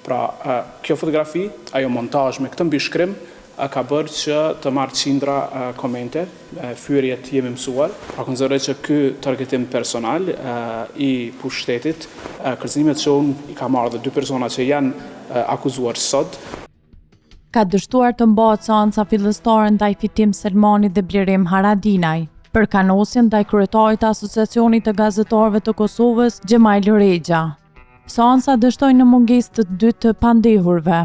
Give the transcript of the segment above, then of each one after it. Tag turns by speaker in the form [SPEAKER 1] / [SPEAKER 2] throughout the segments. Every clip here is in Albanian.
[SPEAKER 1] Pra, kjo fotografi, ajo montazh me këtë mbishkrim, ka bërë që të marrë qindra komente, fyerjet jemi mësuar. Pra konsideroj që ky targetim personal i pushtetit, kërcënimet që unë i ka marrë dhe 2 persona që janë akuzuar sot.
[SPEAKER 2] Ka dështuar të mbahet seanca fillestare ndaj Fitim Selmani dhe Blerim Haradinaj, për kanosjen ndaj kryetarit të Asociacionit të Gazetarëve të Kosovës, Xhemail Rexha. Seanca dështoi në mungesë të 2 të pandehurve.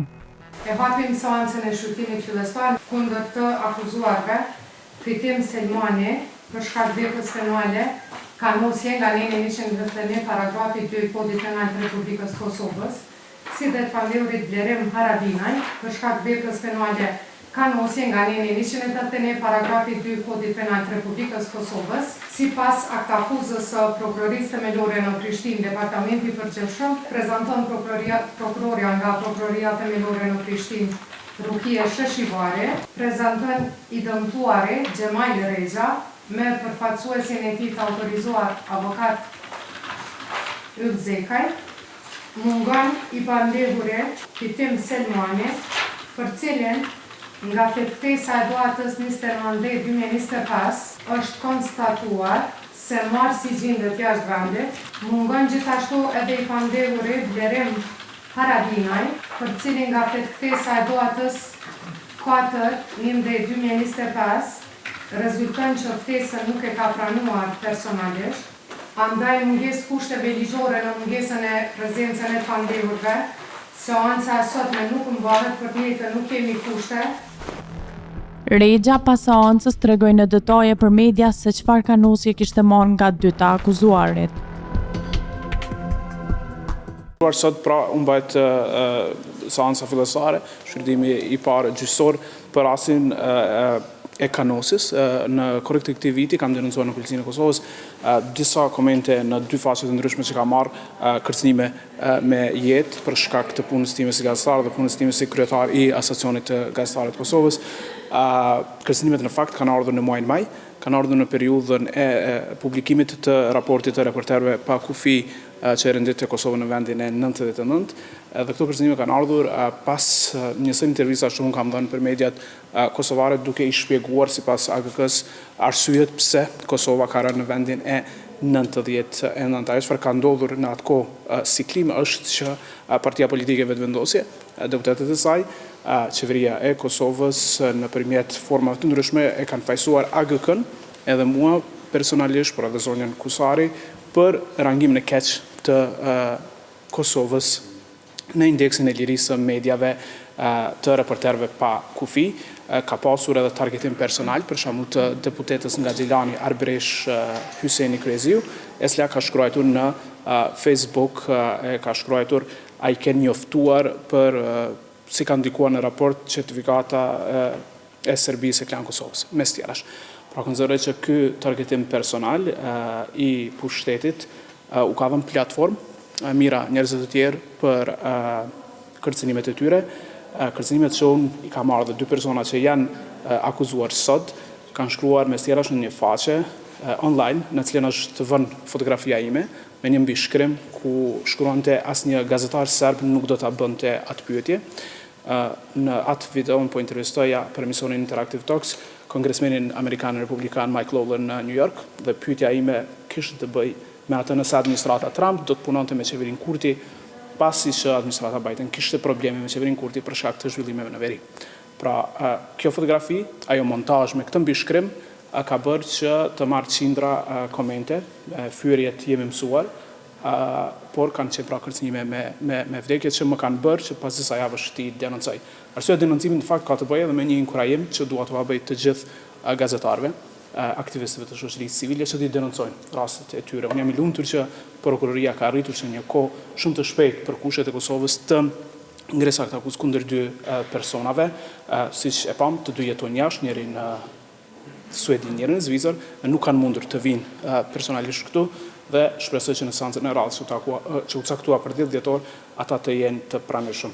[SPEAKER 3] E hapim seancën e shqyrtimit fillestar kundër të akuzuarve Fitim Selmani për shkak veprës penale, kanosje nga neni 191 paragrafi 2 Kodit Penal të Republikës Kosovës, si dhe të pandehurit Blerim Haradinaj për shkak veprës penale, kanosje nga neni 181 paragrafi 2 Kodit Penal të Republikës Kosovës, sipas aktakuzës së Prokurorisë Themelore në Prishtinë, Departamenti i Përgjithshëm, prezanton prokurorja nga Prokuroria Themelore në Prishtinë, Rukie Sheshivare, prezanton i dëmtuari Xhemail Rexha me përfaqësuesin e tij të autorizuar avokat Yll Zekaj, mungon i pandehure Fitim Selmani, për cilin nga ftesa e datës 29/2025 është konstatuar se marrë si gjendet jashtë vendit, mungon gjithashtu edhe i pandehuri Blerim Haradinaj, për cilin nga ftesa e datës 4/11/2025 rezulton që ftesa nuk e ka pranuar personalisht, andaj mungesë kushteve ligjore në mungesën e prezencën e pandehurve, seanca e sotme nuk mbahet për të nuk kemi kushte.
[SPEAKER 2] Rexha pas seancës tregoi në detaje për media se çfarë kanosje kishte marrë nga 2 të akuzuarit.
[SPEAKER 1] Sot pra u mbajt seanca fillestare, shqyrtimi i parë gjyqësor për rastin e kanosjes. Në korrekt të këtij viti kam denoncuar në Policinë e Kosovës disa komente në 2 faqe të ndryshme që ka marrë kërcënime me jetë për shkak të punës time si gazetar dhe punës time si kryetar i Asociacionit të Gazetarëve të Kosovës. Kërcënimet në fakt kanë ardhur në muajin maj, kanë ardhur në periudhën e publikimit të raportit të reporterëve pa kufi që rendit të Kosovën në vendin e 99, dhe këto kërcënime kanë ardhur pas njësoj intervista që unë kam dhënë për mediat kosovare duke i shpjeguar sipas AKK-s arsyet pse Kosova ka rënë në vendin e 99. Ajo çfarë ka ndodhur në atë kohë si klim është që partia politike vetëvendosje, deputetët e saj, qeveria e Kosovës nëpërmjet formave të ndryshme e kanë fajsuar AKK-n edhe mua personalisht, por edhe zonjën Kusari, për rangimin e keq të Kosovës në indeksin e lirisë së mediave të reporterëve pa kufi. Ka pasur edhe targetim personal, për shembull të deputetës nga Xhilani Arbresh Hyseni Kreziu, e cila ka shkruar në Facebook, ka shkruar ai ken njoftuar për si ka ndikuar në raport certifikata e Serbisë e Klan Kosovës, mes tjerash. Pra konsideroj që ky targetim personal i pushtetit u ka dhënë platformë mira njerëzve të tjerë për kërcënimet e tyre. Kërcënimet që unë i ka marrë dhe 2 persona që janë akuzuar sot, kanë shkruar mes tjerash në një faqe online, në cilën është vënë fotografia ime, me një mbishkrim ku shkruante asnjë gazetar serb nuk do ta bënte atë pyetje. Në atë video unë po intervistoja për emisionin Interactive Talks kongresmenin amerikan republikan Mike Lawler në New York, dhe pyetja ime kishte të bëj me atë nëse administrata Trump do të punonte me qeverinë Kurti, pasi që administrata Biden kishte probleme me qeverinë Kurti për shkak të zhvillimeve në veri. Pra, kjo fotografi, ajo montazh me këtë mbishkrim, ka bërë që të marrë qindra komente, fyerjet jemi mësuar, por kanë qenë pra kërcënime me vdekje që më kanë bërë që pas disa javësh ti denoncoj. Arsyeja e denoncimit në fakt ka të bëjë edhe me një inkurajim që dua t'u bëj të gjithë gazetarëve, aktivistëve të shoqërisë civile që t'i denoncojnë rastet e tyre. Unë jam i lumtur që prokuroria ka arritur që një kohë shumë të shpejtë për kushtet e Kosovës të ngresë akt akuzë kundër 2 personave, siç e pam, të 2 jetojnë jashtë, njëri në Suedi, njëri në Zvicër, nuk kanë mundur të vinë personalisht këtu, dhe shpresoj që në seancën e radhës që u caktua për 10 dhjetor, ata të jenë të pranishëm.